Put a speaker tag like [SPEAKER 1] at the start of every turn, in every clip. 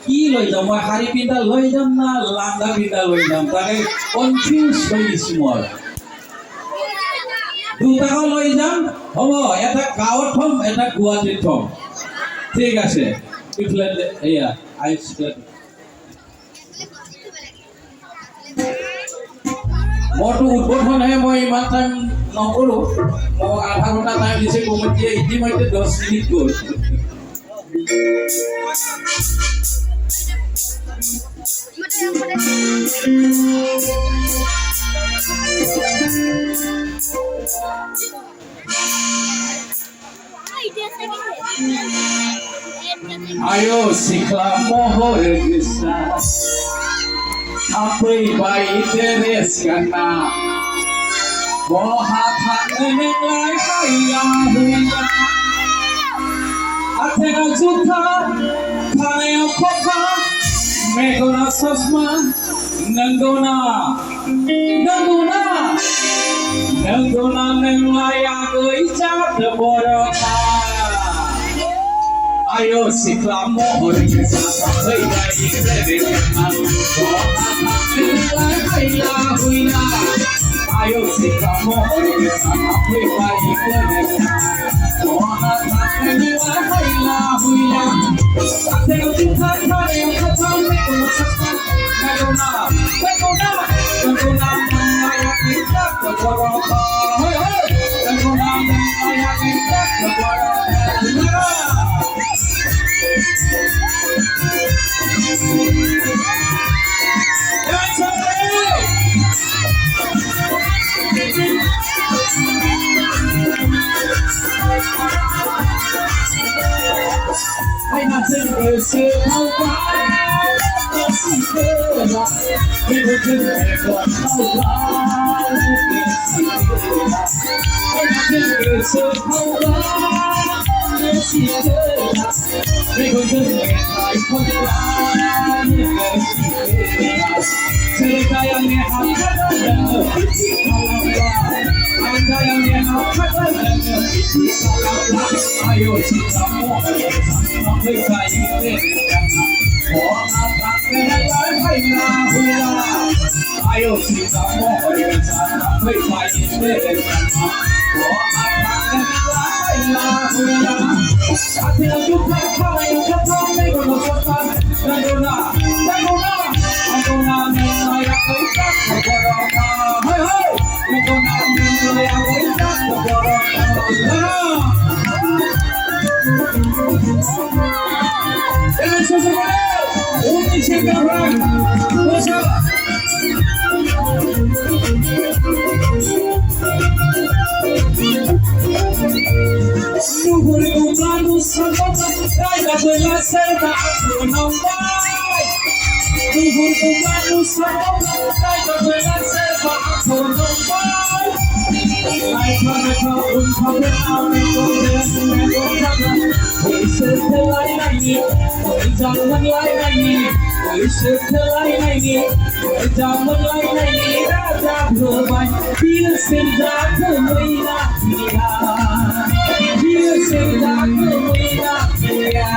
[SPEAKER 1] কি লৈ যাম মই শাৰী পিন্ধা লৈ যাম না লাংগা পিন্ধা লৈ যাম তাকে কনফিউজ হৈ গৈছো মই দুটাও লৈ যাম হ'ব এটা গাঁৱত থম এটা গুৱাহাটীত থম ঠিক আছে এয়া আইচ মইতো উদ্বোধনহে মই ইমান টাইম নকৰোঁ মোক আধা ঘণ্টা টাইম দিছে কমিটিয়ে ইতিমধ্যে 10 মিনিট গ'ল Ayo sikla mohor gisa Apai bai teres kana Boha thane lai kaya huya Athena jutha khane khokha Megona sasma nangona nenglai agoi chat borokha Ayo sikla mohor gisa Apai bai teres kana Boha thane lai kaya huya Ayo sikla mohor gisa Apai bai teres kana Boha thane lai kaya huya Athena jutha khane khokha Megona sasma nangona nenglai agoi chat borokha Nangona nenglai agoi chat borokha Ai nasceu esse malvado Esse pena E você pega malvado Esse pena Ai nasceu esse malvado Esse pena E você pega malvado Esse pena Cerita yang nehakkan dan nefiti kalablah Anda yang nehakkan dan nefiti kalablah Ayo kita mohon sampai bayi terjana Mohon takkan lai lahula Ayo kita mohon sampai bayi terjana Mohon takkan lai lahula Hati juga kau yang kata Megona sasma nangona nenglai agoi chat borokha Hai hai Megona nenglai agoi chat borokha Jangan sesuatu Uni sekarang Bosa Nuhur kumlanu sabana Raya bela serta aku nampai Nuhur kumlanu sabana Raya bela serta aku nampai Naik mereka untuk berami Koi setelai nahi Koi jaman lai nahi Koi setelai nahi Koi jaman lai nahi Raja bermain Bila sedang kemuina dia Bila sedang kemuina dia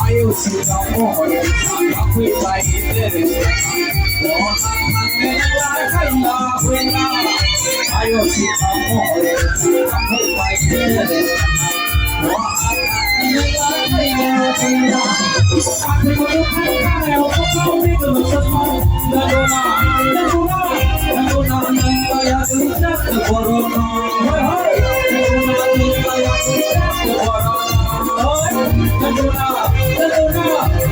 [SPEAKER 1] Ayo sudah mohon Sampai bayi teres Mohon mengelak kaya huya Ayo kita mohon Sampai bayi teres Mohon mengelak kaya huya Aku merupakan yang kau Megona sasma nangona nenglai agoi chat borokha Megona nenglai agoi chat borokha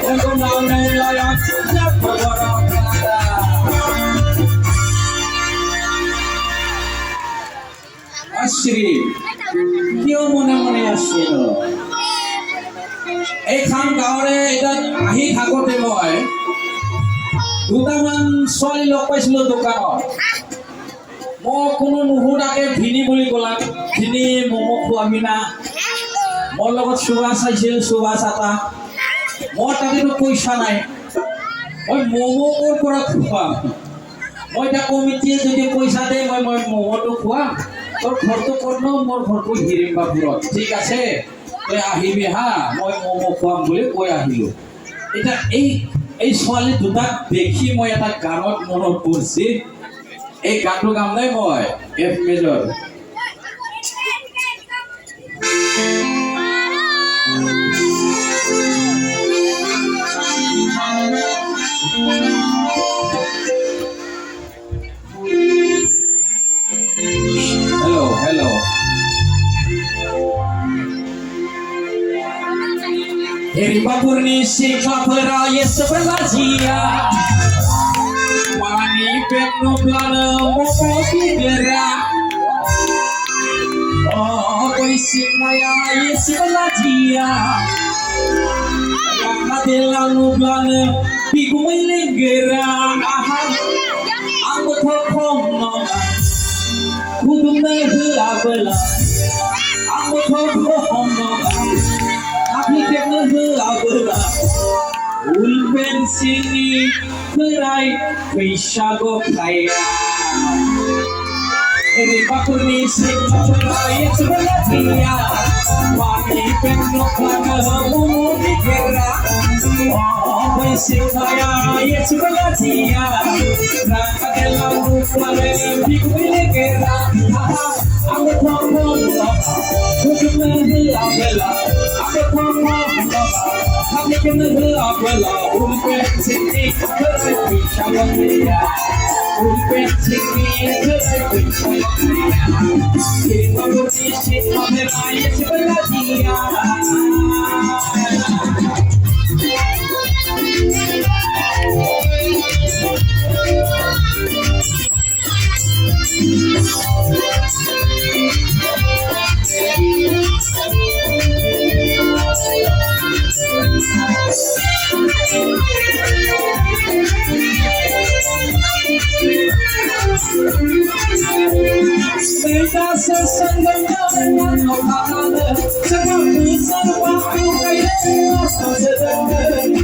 [SPEAKER 1] Nangona nenglai agoi chat borokha Ashri কিয় মনে মনে আছিল এইখন গাঁৱৰে এটা আহি থাকোঁতে মই দুটামান ছোৱালী লগ পাইছিলোঁ দোকানত মই কোনো নুসুধাকে ভিনি বুলি ক'লাক ভিনি ম'ম' খোৱাবি না মোৰ লগত সুভাষ আহিছিল সুভাষ এটা মোৰ তাতেতো পইচা নাই মই ম'ম' ক'ৰ পৰা খুৱাম মই এতিয়া কমিটিয়ে যদি পইচা দিয়ে মই ম'ম'টো খুৱাম তোৰ ঘৰটো ক'ত ন মোৰ ঘৰটো হিৰিম্বাপুৰত ঠিক আছে তই আহিবি হা মই ম'ম' খুৱাম বুলি কৈ আহিলোঁ এটা এই ছোৱালী দুটাক দেখি মই এটা গানত মনত পৰিছে এই গানটো গাম নাই মই F major hello Eriba purnisi kapera sebelah dia Mani pekno plana momo kibera Oh koisi maya sebelah dia Karena delanu plana piku melengera Aku thokong Kudung nehe abela Aku thokong Tapi nehe abela Ulpen sini Kerai Wishago kaya Eri bakurni Kerai sebelah dia Wani pekno kana Mumu dikera Oh Wisik kaya sebelah dia Raka delamu Plane Piku melengera Aku thokong Kudung nehe abela Aku thokong Tapi nehe abela Ulpen sini Kerai Wishago kaya Ulpen sini Kerai Wishago kaya Eri bakurni Kerai sebelah dia Kita sesungguhnya dengan Allah Sebab besar waktu kaya Sedangkan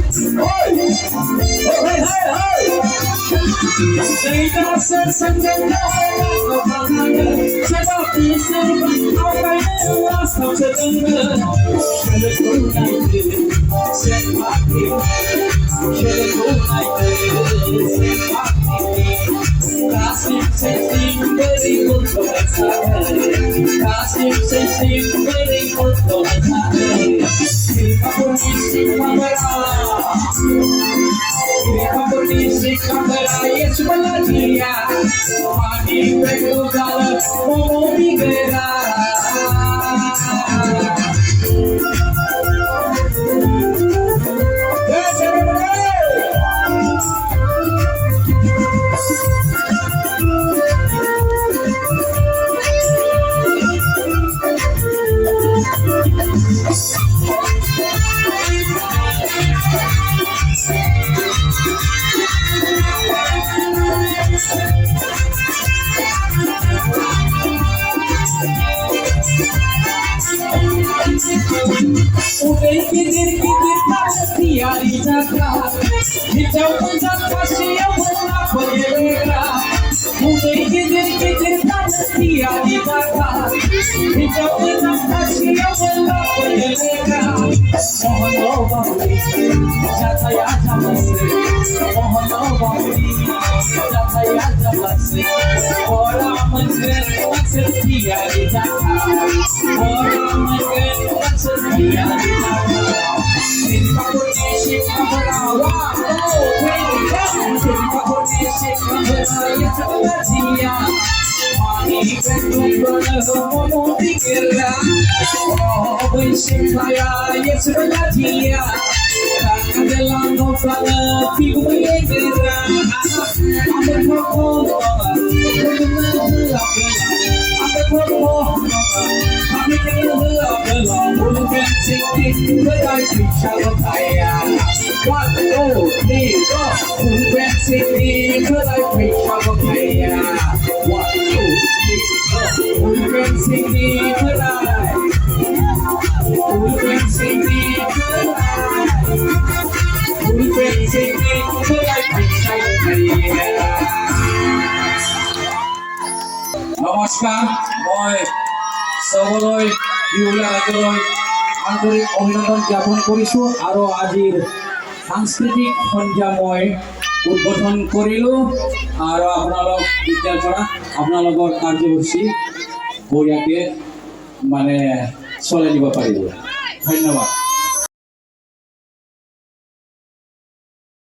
[SPEAKER 1] Kita sesungguhnya dengan Allah Sebab besar waktu kaya Sedangkan Kasih sesim berikut Kasih sesim berikut Kita kondisi kamera Kita kondisi kamera yang sebelah dia Mani pekno kala Momo bigera Udah kikir-kikir tak setiari jaga Hijau penjat kasih yang pernah berbeda Udah kikir-kikir tak setiari jaga Hijau penjat kasih yang pernah berbeda Mohon doa jatah ya jamasi Mohon doa jatah ya jamasi Orang mengenal setiari jaga Orang mengenal setiari jaga Kita kondisi kamera Kita kondisi kamera yang sebelah dia Mani pekno plana Momo dikera Oh Wisik kaya yang sebelah dia Karena delanu plana Piku melengera Aku thokong Kudung nehe abela Aku thokong Tapi nehe abela Ulpen sini Kerai Wishago kaya 1, 2, 3, 4 Ulpen sini Kerai Wishago kaya 1, 2, 3, 4 Ulpen sini Kerai Ulpen sini Kerai Ulpen sini Kerai Wishago kaya নমস্কাৰ মই সকলোই বিহুলীয়া ৰাইজলৈ আন্তৰিক অভিনন্দন জ্ঞাপন কৰিছোঁ আৰু আজিৰ সাংস্কৃতিক সন্ধ্যা মই উদ্বোধন কৰিলোঁ আৰু আপোনালোক এতিয়াৰ পৰা আপোনালোকৰ কাৰ্যসূচী বঢ়িয়াকৈ মানে চলাই দিব পাৰিব। ধন্যবাদ।